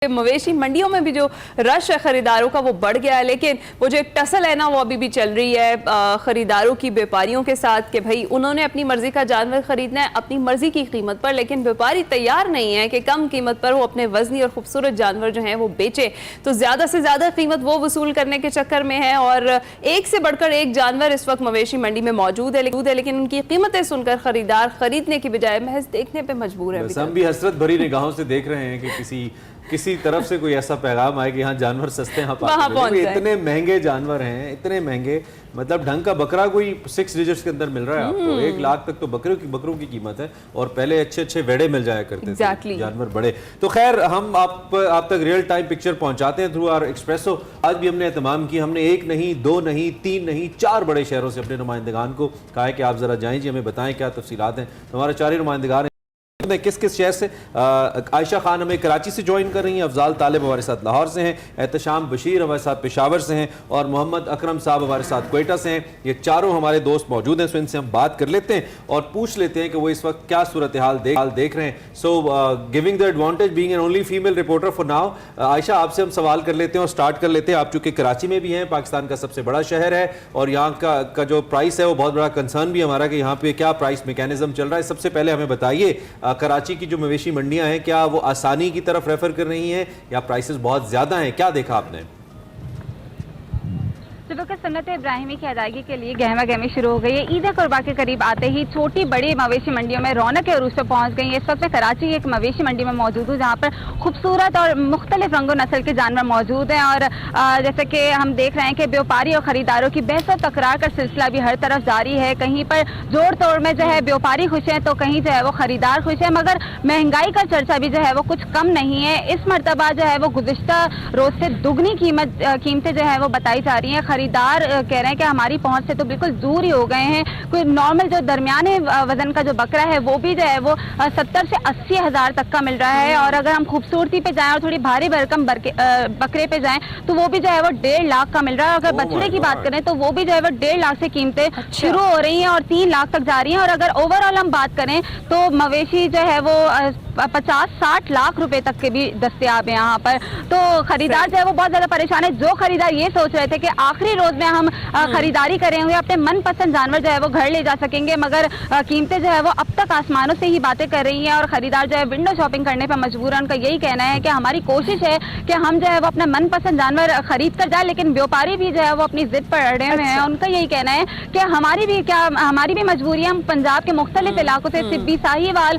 मवेशी मंडियों में भी जो रश है खरीदारों का वो बढ़ गया है, लेकिन वो जो एक टसल है ना वो अभी भी चल रही है खरीदारों की व्यापारियों के साथ कि भाई उन्होंने अपनी मर्जी का जानवर खरीदना है अपनी मर्जी की कीमत पर, लेकिन व्यापारी तैयार नहीं है कि कम कीमत पर वो अपने वजनी और खूबसूरत जानवर जो है वो बेचे। तो ज्यादा से ज्यादा कीमत वो वसूल करने के चक्कर में है और एक से बढ़कर एक जानवर इस वक्त मवेशी मंडी में मौजूद है, लेकिन उनकी कीमतें सुनकर खरीदार खरीदने की बजाय महज देखने पर मजबूर है। हम भी हसरत भरी निगाहों से देख रहे हैं कि किसी तरफ से कोई ऐसा पैगाम आए कि हाँ जानवर सस्ते यहाँ पहुंच इतने महंगे जानवर हैं, इतने महंगे, मतलब ढंग का बकरा कोई 6 डिजिट्स के अंदर मिल रहा है आपको। 1 लाख तक तो बकरों की कीमत है और पहले अच्छे वेड़े मिल जाया करते थे, जानवर बड़े। तो खैर हम आप तक रियल टाइम पिक्चर पहुंचाते हैं थ्रू आवर एक्सप्रेसो। आज भी हमने एहतमाम किया, हमने 1 नहीं 2 नहीं 3 नहीं 4 बड़े शहरों से अपने नुमाइंदगान को कहा है कि आप जरा जाएं जी, हमें बताएं क्या तफसीलात हैं। तो हमारे 4 नुमाइंदगान किस किस शहर से। आयशा खान हमें कराची से ज्वाइन कर रही हैं, अफजाल तालिब हमारे साथ लाहौर से हैं, एहतशाम बशीर हमारे साथ पेशावर से हैं और मोहम्मद अकरम साहब हमारे साथ क्वेटा से हैं। ये चारों हमारे दोस्त मौजूद हैं, सो इनसे हम बात कर लेते हैं और पूछ लेते हैं कि वो इस वक्त क्या सूरत हाल देख रहे हैं। So giving the advantage being an only female reporter for now, Ayesha आपसे हम सवाल कर लेते हैं और स्टार्ट कर लेते हैं। आप चूंकि कराची में भी हैं, पाकिस्तान का सबसे बड़ा शहर है और यहाँ का जो प्राइस है वो बहुत बड़ा कंसर्न भी हमारा कि यहाँ पे क्या प्राइस मैकेनिज्म चल रहा है। सबसे पहले हमें बताइए कराची की जो मवेशी मंडियां हैं क्या वो आसानी की तरफ रेफर कर रही हैं या प्राइसेस बहुत ज्यादा हैं, क्या देखा आपने? सुबह सन्नत इब्राहिमी की अदायगी के लिए गहमा गहमी शुरू हो गई है। ईद कुर्बा के करीब आते ही छोटी बड़ी मवेशी मंडियों में रौनक के अरूज पे पहुंच गई है। इस वक्त मैं कराची की एक मवेशी मंडी में मौजूद हूँ जहाँ पर खूबसूरत और मुख्तलिफ रंगो नस्ल के जानवर मौजूद हैं और जैसे कि हम देख रहे हैं कि व्यापारी और खरीदारों की बहस और तकरार का सिलसिला भी हर तरफ जारी है। कहीं पर जोड़ तोड़ में जो है व्यापारी खुश हैं तो कहीं जो है वो खरीदार खुश है, मगर महंगाई का चर्चा भी जो है वो कुछ कम नहीं है। इस मरतबा जो है वो गुज़िश्ता रोज से दुगनी कीमतें जो है वो बताई जा रही हैं। खरीदार कह रहे हैं कि हमारी पहुंच से तो बिल्कुल दूर ही हो गए हैं। कोई नॉर्मल जो दरमियाने वजन का जो बकरा है वो भी जो है वो 70 से 80 हज़ार तक का मिल रहा है और अगर हम खूबसूरती पे जाएं और थोड़ी भारी भरकम बकरे पे जाएं तो वो भी जो है वो 1.5 लाख का मिल रहा है। अगर बछड़े की बात करें तो वो भी जो है वो 1.5 लाख से कीमतें शुरू हो रही हैं और 3 लाख तक जा रही हैं। और अगर ओवरऑल हम बात करें तो मवेशी जो है वो 50-60 लाख रुपए तक के भी दस्तयाब है यहाँ पर। तो खरीदार जो है वो बहुत ज्यादा परेशान है। जो खरीदार ये सोच रहे थे कि आखिरी रोज में हम खरीदारी करेंगे अपने मनपसंद जानवर जो है वो घर ले जा सकेंगे, मगर कीमतें जो है वो अब तक आसमानों से ही बातें कर रही हैं और खरीदार जो है विंडो शॉपिंग करने पर मजबूर है। उनका यही कहना है कि हमारी कोशिश है कि हम जो है वो अपना मनपसंद जानवर खरीद कर जाए, लेकिन व्यापारी भी जो है वो अपनी जिद पर अड़े हुए हैं। उनका यही कहना है कि हमारी भी मजबूरी है। हम पंजाब के मुख्तलिफ इलाकों से सिब्बी साहिवाल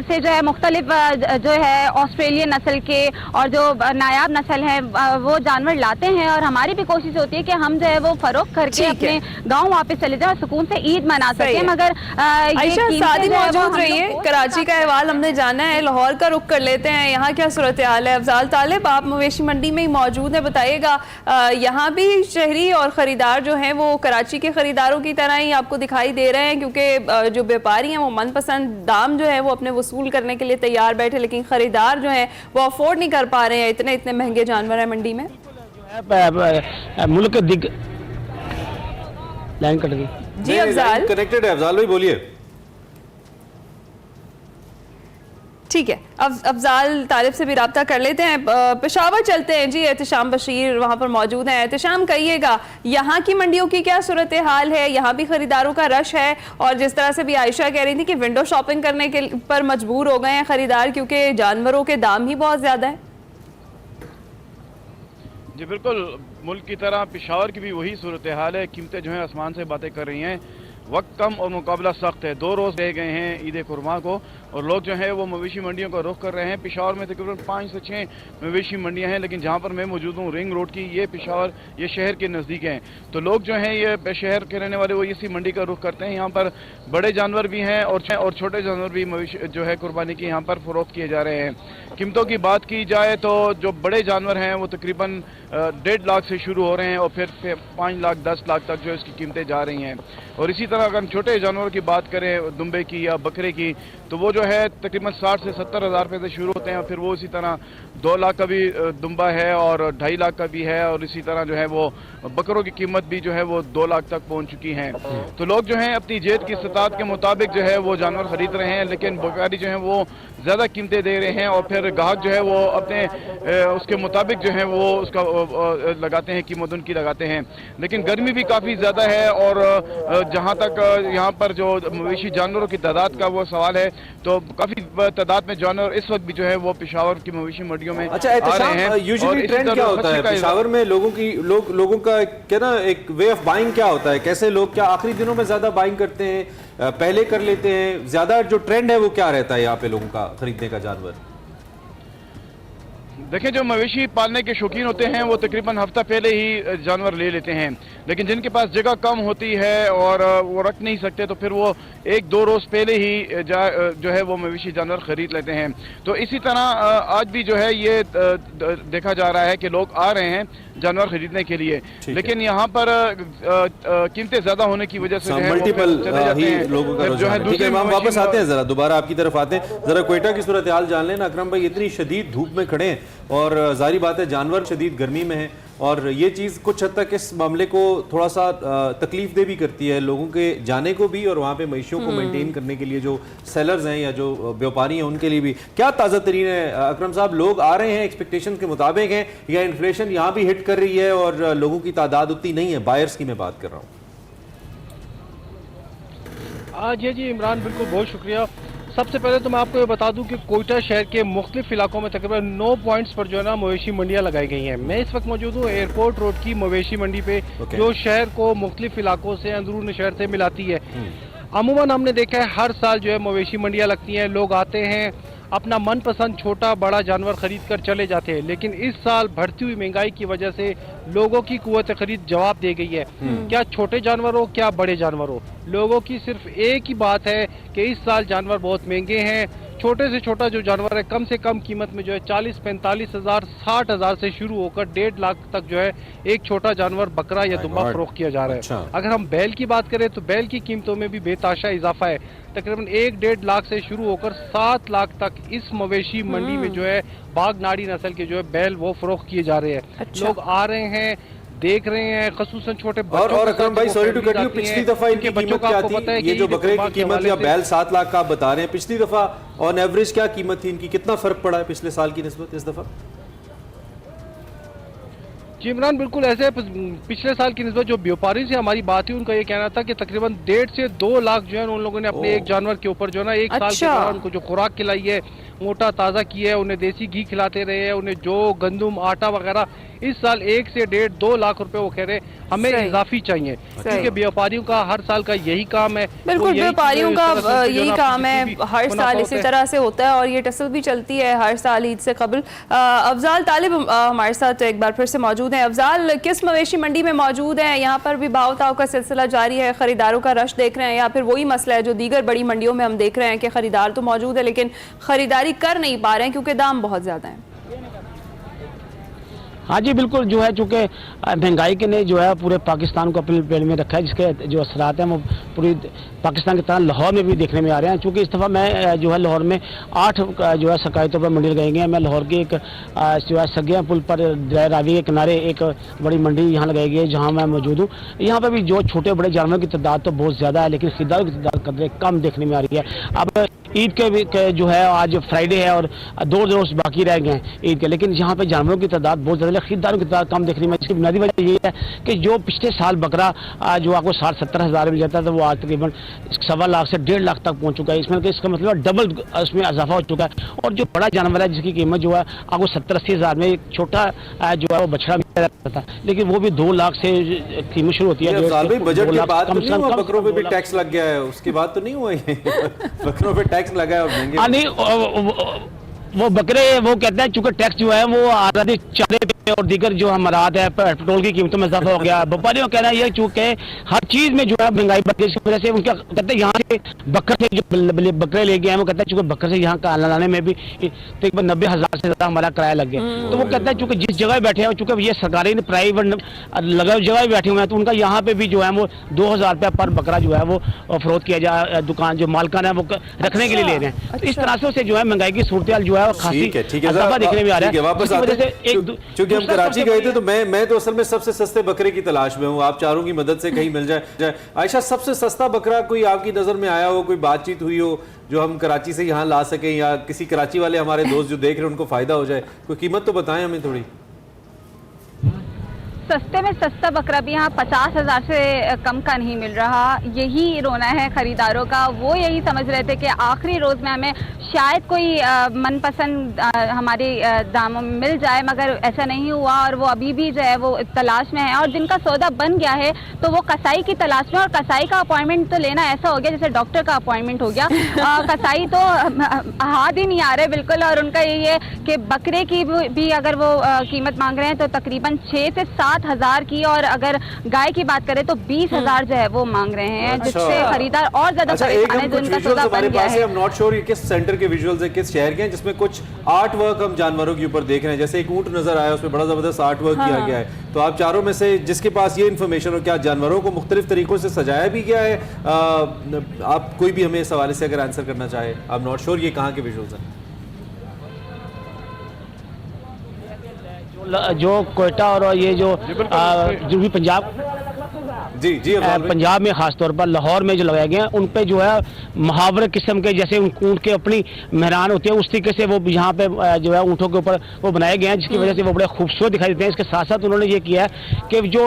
से जो है मुख्तलिफ जो है ऑस्ट्रेलियन नस्ल के और जो नायाब नस्ल है वो जानवर लाते हैं और हमारी भी कोशिश होती है कि हम जो है वो फरोख्त करके अपने गांव वापस चले जाए और सुकून से ईद मना सके। मगर सादी मौजूद रही है, कराची का अहवाल हमने जाना है, लाहौर का रुख कर लेते हैं। यहाँ क्या सूरत हाल है? अफजाल तालिब आप मवेशी मंडी में ही मौजूद है, बताइएगा यहाँ भी शहरी और खरीदार जो हैं वो कराची के खरीदारों की तरह ही आपको दिखाई दे रहे हैं, क्योंकि जो व्यापारी हैं वो मनपसंद दाम जो है वो अपने वसूल करने के लिए तैयार बैठे, लेकिन खरीदार जो है वो अफोर्ड नहीं कर पा रहे हैं। इतने महंगे जानवर है मंडी में। मुल्क लाइन कट गई जी अफजाल कनेक्टेड है, अफजाल भाई बोलिए। ठीक है, अब अफजाल तालिब से भी रब्ता कर लेते हैं। पेशावर चलते हैं जी, एहतशाम बशीर वहाँ पर मौजूद हैं। एहतशाम कहिएगा यहाँ की मंडियों की क्या सूरत हाल है? यहाँ भी खरीदारों का रश है और जिस तरह से भी आयशा कह रही थी कि विंडो शॉपिंग करने के पर मजबूर हो गए हैं खरीदार क्योंकि जानवरों के दाम ही बहुत ज़्यादा है। जी बिल्कुल, मुल्क की तरह पेशावर की भी वही सूरत हाल है। कीमतें जो हैं आसमान से बातें कर रही हैं। वक्त कम और मुकाबला सख्त है। 2 रोज़ रह गए हैं ईद कुर्मा को और लोग जो है वो मवेशी मंडियों का रुख कर रहे हैं। पेशावर में तकरीबन 5 से 6 मवेशी मंडियां हैं, लेकिन जहां पर मैं मौजूद हूँ रिंग रोड की, ये पेशावर ये शहर के नज़दीक हैं। तो लोग जो हैं ये शहर के रहने वाले वो इसी मंडी का रुख करते हैं। यहाँ पर बड़े जानवर भी हैं और छोटे जानवर भी मवेशी जो है कुर्बानी की यहाँ पर फरोख्त किए जा रहे हैं। कीमतों की बात की जाए तो जो बड़े जानवर हैं वो तकरीबन 1.5 लाख से शुरू हो रहे हैं और फिर 5 लाख 10 लाख तक जो इसकी कीमतें जा रही हैं। और इसी तरह अगर हम छोटे जानवरों की बात करें, दुम्बे की या बकरे की, तो वो जो है तकरीबन 60 से 70 हज़ार रुपये से शुरू होते हैं और फिर वो इसी तरह 2 लाख का भी दुम्बा है और 2.5 लाख का भी है और इसी तरह जो है वो बकरों की कीमत भी जो है वो 2 लाख तक पहुंच चुकी है। तो लोग जो हैं अपनी जेब की इस्तात के मुताबिक जो है वो जानवर खरीद रहे हैं, लेकिन व्यापारी जो है वो ज़्यादा कीमतें दे रहे हैं और फिर ग्राहक जो है वो अपने उसके मुताबिक जो है वो उसका लगाते हैं, कीमत उनकी लगाते हैं। लेकिन गर्मी भी काफ़ी ज़्यादा है और जहाँ तक यहाँ पर जो मवेशी जानवरों की तादाद का वो सवाल है, तो काफ़ी तादाद में जानवर इस वक्त भी जो है वो पेशावर की मवेशी मंडियों में अच्छा, आ रहे हैं। यूजुअली ट्रेंड क्या होता है पेशावर में लोगों का क्या ना, एक वे ऑफ बाइंग क्या होता है? कैसे लोग क्या आखिरी दिनों में ज्यादा बाइंग करते हैं, पहले कर लेते हैं? ज्यादा जो ट्रेंड है वो क्या रहता है यहाँ पे लोगों का खरीदने का जानवर? देखिए, जो मवेशी पालने के शौकीन होते हैं वो तकरीबन हफ्ता पहले ही जानवर ले लेते हैं, लेकिन जिनके पास जगह कम होती है और वो रख नहीं सकते तो फिर वो 1-2 रोज़ पहले ही जो है वो मवेशी जानवर खरीद लेते हैं। तो इसी तरह आज भी जो है ये देखा जा रहा है कि लोग आ रहे हैं जानवर खरीदने के लिए, लेकिन यहाँ पर कीमतें ज्यादा होने की वजह से मल्टीपल ही लोगों का जो है दूसरे हम वापस आते हैं, जरा दोबारा आपकी तरफ आते हैं, जरा क्वेटा की सूरत हाल जान लेना। अकरम भाई, इतनी शदीद धूप में खड़े हैं और जाहिर बात है जानवर शदीद गर्मी में है, और ये चीज़ कुछ हद तक इस मामले को थोड़ा सा तकलीफ दे भी करती है लोगों के जाने को भी, और वहाँ पे मवेशियों को मेंटेन करने के लिए जो सेलर्स हैं या जो व्यापारी हैं उनके लिए भी। क्या ताज़ा तरीन है अकरम साहब? लोग आ रहे हैं एक्सपेक्टेशन के मुताबिक हैं, या इन्फ्लेशन यहाँ भी हिट कर रही है और लोगों की तादाद उतनी नहीं है? बायर्स की मैं बात कर रहा हूँ। जी इमरान, बिल्कुल बहुत शुक्रिया। सबसे पहले तो मैं आपको ये बता दूं कि कोयटा शहर के मुख्तलिफ इलाकों में तकरीबन 9 पॉइंट्स पर जो है ना मवेशी मंडियां लगाई गई हैं। मैं इस वक्त मौजूद हूँ एयरपोर्ट रोड की मवेशी मंडी पे, जो शहर को मुख्तलिफ इलाकों से अंदरून शहर से मिलाती है। अमूमन हमने देखा है हर साल जो है मवेशी मंडियां लगती हैं, लोग आते हैं अपना मनपसंद छोटा बड़ा जानवर खरीद कर चले जाते हैं, लेकिन इस साल बढ़ती हुई महंगाई की वजह से लोगों की कुव्वत खरीद जवाब दे गई है। क्या छोटे जानवर हो क्या बड़े जानवर हो, लोगों की सिर्फ एक ही बात है कि इस साल जानवर बहुत महंगे हैं। छोटे से छोटा जो जानवर है कम से कम कीमत में जो है 40-45 हज़ार 60 हज़ार से शुरू होकर 1.5 लाख तक जो है एक छोटा जानवर बकरा या दुम्बा फरोख्त किया जा रहा है। अच्छा। अगर हम बैल की बात करें तो बैल की कीमतों में भी बेताशा इजाफा है, तकरीबन 1-1.5 लाख से शुरू होकर 7 लाख तक इस मवेशी मंडी में जो है बाघ नाड़ी नस्ल के जो है बैल वो फरोख्त किए जा रहे हैं। अच्छा। लोग आ रहे हैं, देख रहे हैं, खसूसन छोटे और अकरम भाई, सॉरी टू कट यू, पिछली दफा इनकी कीमत क्या थी? ये जो बकरे की कीमत या बैल 7 लाख का आप बता रहे हैं, पिछली दफा ऑन एवरेज क्या कीमत थी इनकी? कितना फर्क पड़ा है पिछले साल की निस्बत इस दफा? जी इमरान, बिल्कुल ऐसे पिछले साल की निस्बत जो व्यापारी से हमारी बात हुई उनका ये कहना था कि तकरीबन 1.5 से 2 लाख जो है उन लोगों ने अपने एक जानवर के ऊपर जो है ना एक साल के दौरान उनको जो खुराक खिलाई है, मोटा ताज़ा की है, उन्हें देसी घी खिलाते रहे हैं, उन्हें जो गंदम आटा वगैरह, इस साल 1 से 1.5-2 लाख रुपए वो कह रहे हमें इजाफी चाहिए, क्योंकि व्यापारियों का हर साल का यही काम है। बिल्कुल, व्यापारियों का यही काम है, हर साल इसी तरह से होता है और ये टसल भी चलती है हर साल ईद से कबल। अफजाल तालिब हमारे साथ एक बार फिर से मौजूद हैं। अफजाल, किस मवेशी मंडी में मौजूद हैं? यहाँ पर भी भाव ताव का सिलसिला जारी है, खरीदारों का रश देख रहे हैं, या फिर वही मसला है जो दीगर बड़ी मंडियों में हम देख रहे हैं कि खरीदार तो मौजूद है लेकिन खरीदारी कर नहीं पा रहे हैं क्योंकि दाम बहुत ज्यादा है? हाँ जी बिल्कुल, जो है चूँकि महंगाई के ने जो है पूरे पाकिस्तान को अपने पेड़ में रखा है, जिसके जो असरात हैं वो पूरी पाकिस्तान की तरह लाहौर में भी देखने में आ रहे हैं। चूँकि इस दफ़ा मैं जो है लाहौर में 8 जो है सरकारी तौर पर मंडी लगाई गई है। मैं लाहौर के एक जो है सगिया पुल पर रावी के किनारे एक बड़ी मंडी यहाँ लगाई गई है जहाँ मैं मौजूद हूँ। यहाँ पर भी जो छोटे बड़े जानवरों की तादाद तो बहुत ज़्यादा है, लेकिन खरीदारों की तादाद कदरे कम देखने में आ रही है। अब ईद के भी जो है आज फ्राइडे है और 2 रोज बाकी रह गए हैं ईद के, लेकिन यहाँ पे जानवरों की तादाद बहुत ज़्यादा, खरीदारों की तादाद कम देखने में। इसकी बुनियादी वजह ये है कि जो पिछले साल बकरा जो आपको 60-70 हज़ार मिल जाता था वो आज तकरीबन 1.25 लाख से 1.5 लाख तक पहुँच चुका है। इसमें इसका मतलब डबल उसमें इजाफा हो चुका है। और जो बड़ा जानवर है जिसकी कीमत जो है आपको 70-80 हज़ार में, एक छोटा जो है वो बछड़ा मिल जाता था, लेकिन वो भी 2 लाख से कीमत शुरू होती है। बजट के बाद बकरों पे भी टैक्स लग गया है, उसके बाद तो नहीं हुआ बकरों पे टैक्स लगा है और महंगे नहीं, वो बकरे वो कहते हैं चूंकि टैक्स जो है वो आज़ादी चारे पे और दीगर जो हमारात है, पेट्रोल की कीमतों में इजाफा हो गया। व्यापारियों का कहना है चूंकि हर चीज में जो है महंगाई बढ़ गई, इसकी वजह से उनका कहते हैं यहाँ से बकरे से जो बकरे ले गए हैं वो कहते हैं चूंकि बकरे से यहाँ का लाने में भी तकरीबन 90 हज़ार से ज्यादा हमारा किराया लग गया। तो वो कहते हैं चूंकि जिस जगह बैठे हैं, चूंकि ये सरकारी प्राइवेट लगा जगह बैठे हुए हैं, तो उनका यहाँ पे भी जो है वो 2,000 रुपया पर बकरा जो है वो फरोख्त किया जाए, दुकान जो मालकान है वो रखने के लिए ले रहे हैं। तो इस तरह से जो है महंगाई की सूरत जो है है खासी इजाफा देखने में आ रहा है। वापस आते हैं, क्योंकि हम कराची गए थे तो मैं तो असल में सबसे सस्ते बकरे की तलाश में हूँ, आप चारों की मदद से कहीं मिल जाए। आयशा, सबसे सस्ता बकरा कोई आपकी नजर में आया हो, कोई बातचीत हुई हो जो हम कराची से यहाँ ला सकें, या किसी कराची वाले हमारे दोस्त जो देख रहे हैं उनको फायदा हो जाए, कोई कीमत तो बताएं हमें थोड़ी। सस्ते में सस्ता बकरा भी यहाँ 50,000 से कम का नहीं मिल रहा। यही रोना है खरीदारों का। वो यही समझ रहे थे कि आखिरी रोज में हमें शायद कोई मनपसंद हमारे दामों में मिल जाए, मगर ऐसा नहीं हुआ और वो अभी भी जो है वो तलाश में है। और जिनका सौदा बन गया है तो वो कसाई की तलाश में, और कसाई का अपॉइंटमेंट तो लेना ऐसा हो गया जैसे डॉक्टर का अपॉइंटमेंट हो गया। कसाई तो हाथ ही नहीं आ रहे बिल्कुल। और उनका यही है कि बकरे की भी अगर वो कीमत मांग रहे हैं तो तकरीबन 6 से 7,000 की, और अगर गाय की बात करें तो 20,000 जो है वो मांग रहे हैं, जिससे खरीदार और ज्यादा परेशान है। जो इनका सौदा बन गया है, नॉट श्योर ये किस सेंटर के विजुअल्स है, किस शहर के हैं, जिसमें कुछ आर्ट वर्क हम जानवरों के ऊपर देख रहे हैं। जैसे एक ऊंट नजर आया, उसमें बड़ा जबरदस्त आर्ट वर्क किया गया है। तो आप चारों में से जिसके पास ये इन्फॉर्मेशन हो, क्या जानवरों को मुख्तलिफ तरीकों से सजाया भी गया है? आप कोई भी हमें इस हवाले से अगर आंसर करना चाहे। आप नॉट श्योर ये कहाँ के विजुअल्स हैं? जो कोयटा और ये जो भी पंजाब पंजाब में खासतौर पर लाहौर में जो लगाए गए हैं, उन पे जो है मुहावरे किस्म के, जैसे ऊँट के अपनी मेहरान होती है उस तरीके से वो यहाँ पे जो है ऊँटों के ऊपर वो बनाए गए हैं, जिसकी वजह से वो बड़े खूबसूरत दिखाई देते हैं। इसके साथ साथ उन्होंने ये किया है कि जो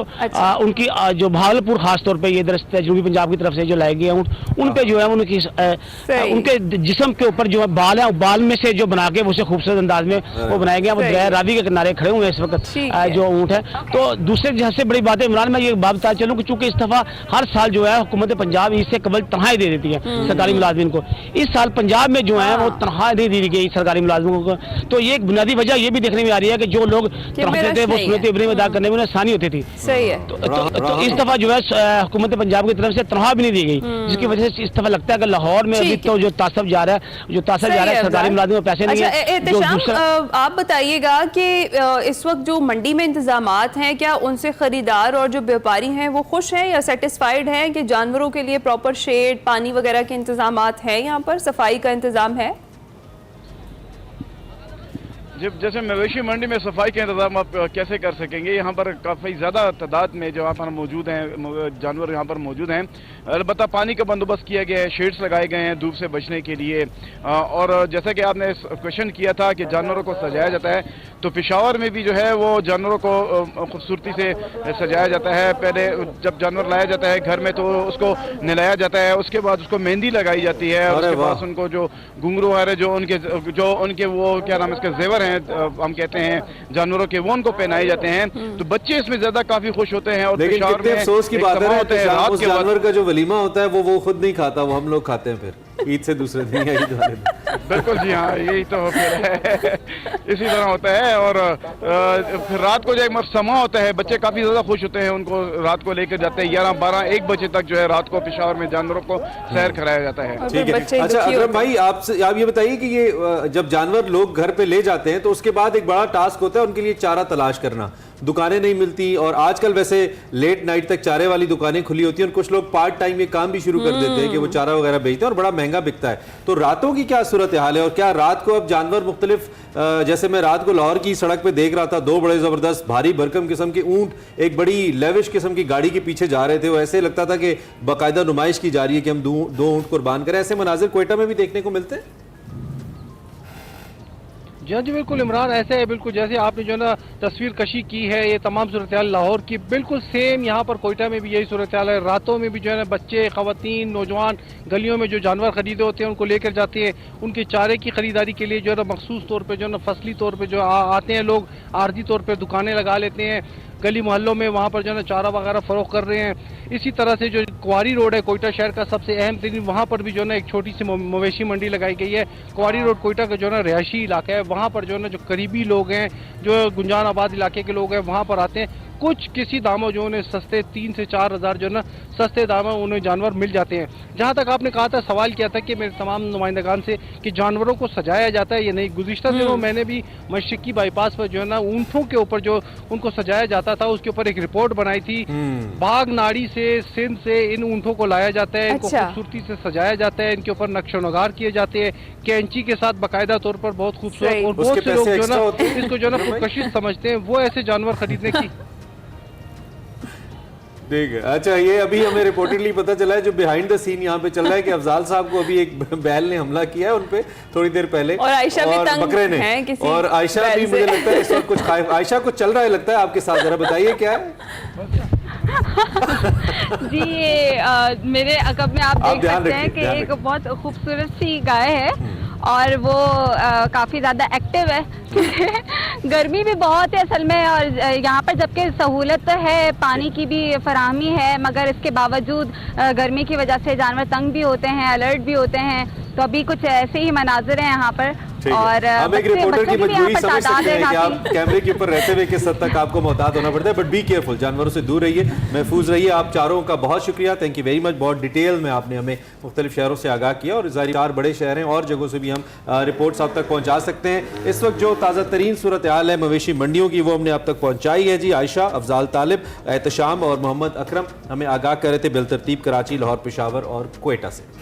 उनकी जो भागलपुर खासतौर पर ये दरस्त जनूबी पंजाब की तरफ से जो लाए गए ऊँट, उन पे जो है उनके जिस्म के ऊपर जो है बाल है, बाल में से जो बना के उसे खूबसूरत अंदाज में वो बनाए गए। वो दरिया रावी के किनारे खड़े हुए इस वक्त जो ऊँट है। तो दूसरे सबसे बड़ी बात है इमरान, मैं ये बात बता चलूँ कि चूंकि इस दफा हर साल जो है हुकूमत पंजाब इससे कबल तनख्वाही दे देती है सरकारी मुलाजिम को। इस साल पंजाब में जो है वो तनख्वाह नहीं दी गई सरकारी मुलाजिमों को। तो ये एक बुनियादी वजह ये भी देखने में आ रही है कि जो लोग तनख्वाह थे वो सूरत इब्राहिम अदा करने में उन्हें आसानी होती थी। सही है। तो इस दफा जो है हुकूमत पंजाब की तरफ से तनख्वाह भी नहीं दी गई, जिसकी वजह से इस दफा लगता है कि लाहौर में अभी तो जो तासब जा रहा है सरकारी मुलाजिम में पैसे नहीं है। आप बताइएगा कि इस वक्त जो मंडी में इंतजामात हैं, क्या उनसे खरीदार और जो व्यापारी हैं वो खुश हैं या सेटिस्फाइड हैं कि जानवरों के लिए प्रॉपर शेड, पानी वगैरह के इंतजामात हैं, यहाँ पर सफाई का इंतजाम है? जैसे मवेशी मंडी में सफाई के इंतजाम आप कैसे कर सकेंगे? यहाँ पर काफ़ी ज़्यादा तादाद में जो यहाँ पर मौजूद हैं जानवर यहाँ पर मौजूद हैं। अलबत्ता पानी का बंदोबस्त किया गया है, शेड्स लगाए गए हैं धूप से बचने के लिए। और जैसा कि आपने क्वेश्चन किया था कि जानवरों को सजाया जाता है, तो पेशावर में भी जो है वो जानवरों को खूबसूरती से सजाया जाता है। पहले जब जानवर लाया जाता है घर में तो उसको नहलाया जाता है, उसके बाद उसको मेहंदी लगाई जाती है, उसके बाद उनको जो घुंघरू वगैरह जो उनके वो क्या नाम इसके जेवर हम कहते हैं जानवरों के, वो उनको पहनाए जाते हैं। तो बच्चे इसमें ज्यादा काफी खुश होते हैं। और लेकिन कितने अफसोस की बात है उस जानवर का जो वलीमा होता है वो खुद नहीं खाता, वो हम लोग खाते हैं फिर ईद से दूसरे दिन या ईद वाले दिन। बिल्कुल जी हाँ, यही तो फिर है इसी तरह होता है। और फिर रात को जो एक समा होता है, बच्चे काफी ज्यादा खुश होते हैं, उनको रात को लेकर जाते हैं 11, 12, 1 बजे तक जो है रात को पेशावर में जानवरों को सैर कराया जाता है। ठीक है। अच्छा अकरम भाई, आप ये बताइए कि ये जब जानवर लोग घर पे ले जाते हैं तो उसके बाद एक बड़ा टास्क होता है उनके लिए चारा तलाश करना। दुकानें नहीं मिलती, और आजकल वैसे लेट नाइट तक चारे वाली दुकानें खुली होती हैं, और कुछ लोग पार्ट टाइम ये काम भी शुरू कर देते हैं कि वो चारा वगैरह बेचते हैं और बड़ा महंगा बिकता है। तो रातों की क्या सूरत हाल है, और क्या रात को अब जानवर मुख्तलिफ, जैसे मैं रात को लाहौर की सड़क पे देख रहा था, 2 बड़े जबरदस्त भारी भरकम किस्म के ऊंट एक बड़ी लेविश किस्म की गाड़ी के पीछे जा रहे थे। वो ऐसे लगता था कि बाकायदा नुमाइश की जा रही है कि हम 2 ऊंट कुर्बान करें। ऐसे मनाजिर कोयटा में भी देखने को मिलते हैं? जी बिल्कुल इमरान, ऐसे है बिल्कुल जैसे आपने जो ना तस्वीर कशी की है, ये तमाम सूरत हाल लाहौर की बिल्कुल सेम यहाँ पर कोयटा में भी यही सूरत हाल है। रातों में भी जो है ना बच्चे, खवातीन, नौजवान गलियों में जो जानवर खरीदे होते हैं उनको लेकर जाते हैं। उनके चारे की खरीदारी के लिए जो है ना मखसूस तौर पर जो है ना फसली तौर पर जो आते हैं लोग, आर्जी तौर पर दुकानें लगा लेते हैं गली मोहल्लों में, वहाँ पर जो है ना चारा वगैरह फरोख्त कर रहे हैं। इसी तरह से जो क्वारी रोड है कोयटा शहर का सबसे अहम तरीन, वहाँ पर भी जो है ना एक छोटी सी मवेशी मंडी लगाई गई है। क्वारी रोड कोयटा का जो है ना रिहायशी इलाका है, वहाँ पर जो है ना जो करीबी लोग हैं, जो गुंजान आबाद इलाके के लोग हैं, वहाँ पर आते हैं। कुछ किसी दामों जो उन्हें सस्ते 3 से 4 हज़ार जो है ना सस्ते दामों उन्हें जानवर मिल जाते हैं। जहाँ तक आपने कहा था, सवाल किया था कि मेरे तमाम नुमाइंदगान से कि जानवरों को सजाया जाता है या नहीं। गुज़िश्ता दिनों मैंने भी मशरिकी बाईपास पर जो है ना ऊँटों के ऊपर जो उनको सजाया जाता था उसके ऊपर एक रिपोर्ट बनाई थी। बाग नाड़ी से, सिंध से इन ऊँटों को लाया जाता है, इनको खूबसूरती से सजाया जाता है, इनके ऊपर नक्शो नगार किए जाते हैं कैंची के साथ बाकायदा तौर पर, बहुत खूबसूरत। और बहुत से लोग जो है ना इसको जो है ना पुरकशिश समझते हैं, वो ऐसे जानवर खरीदने की ठीक है। अच्छा, ये अभी हमें रिपोर्टेडली पता चला है, जो बिहाइंड द सीन यहाँ पे चल रहा है कि अफजाल साहब को अभी एक बैल ने हमला किया है उनपे थोड़ी देर पहले, और आयशा भी तंग बकरे ने हैं किसी और आयशा भी, मुझे लगता है इस वक्त कुछ आयशा कुछ चल रहा है लगता है आपके साथ, जरा बताइए क्या है। जी ये मेरे अकब में आप देख सकते हैं कि एक बहुत खूबसूरत सी गाय है और वो काफ़ी ज़्यादा एक्टिव है। गर्मी भी बहुत है असल में, और यहाँ पर जबकि सहूलत है, पानी की भी फराहमी है, मगर इसके बावजूद गर्मी की वजह से जानवर तंग भी होते हैं, अलर्ट भी होते हैं। तो अभी कुछ ऐसे ही मनाजिर हैं यहाँ पर। और हम एक रिपोर्टर की मजबूरी समझ सकते हैं कि आप कैमरे के ऊपर रहते हुए किस हद तक आपको मोहतात होना पड़ता है, बट बी केयरफुल, जानवरों से दूर रहिए, महफूज रहिए। आप चारों का बहुत शुक्रिया, थैंक यू वेरी मच। बहुत डिटेल में आपने हमें मुख्तलिफ शहरों से आगाह किया, और ज़ाहिर 4 बड़े शहर हैं और जगहों से भी हम रिपोर्ट्स आप तक पहुँचा सकते हैं। इस वक्त जो ताज़ा तरीन सूरत हाल है मवेशी मंडियों की, वो हमने आप तक पहुँचाई है जी। आयशा, अफजाल तालिब, एहतशाम और मोहम्मद अकरम हमें आगाह कर रहे थे बिलतरतीब कराची, लाहौर, पेशावर और क्वेटा से।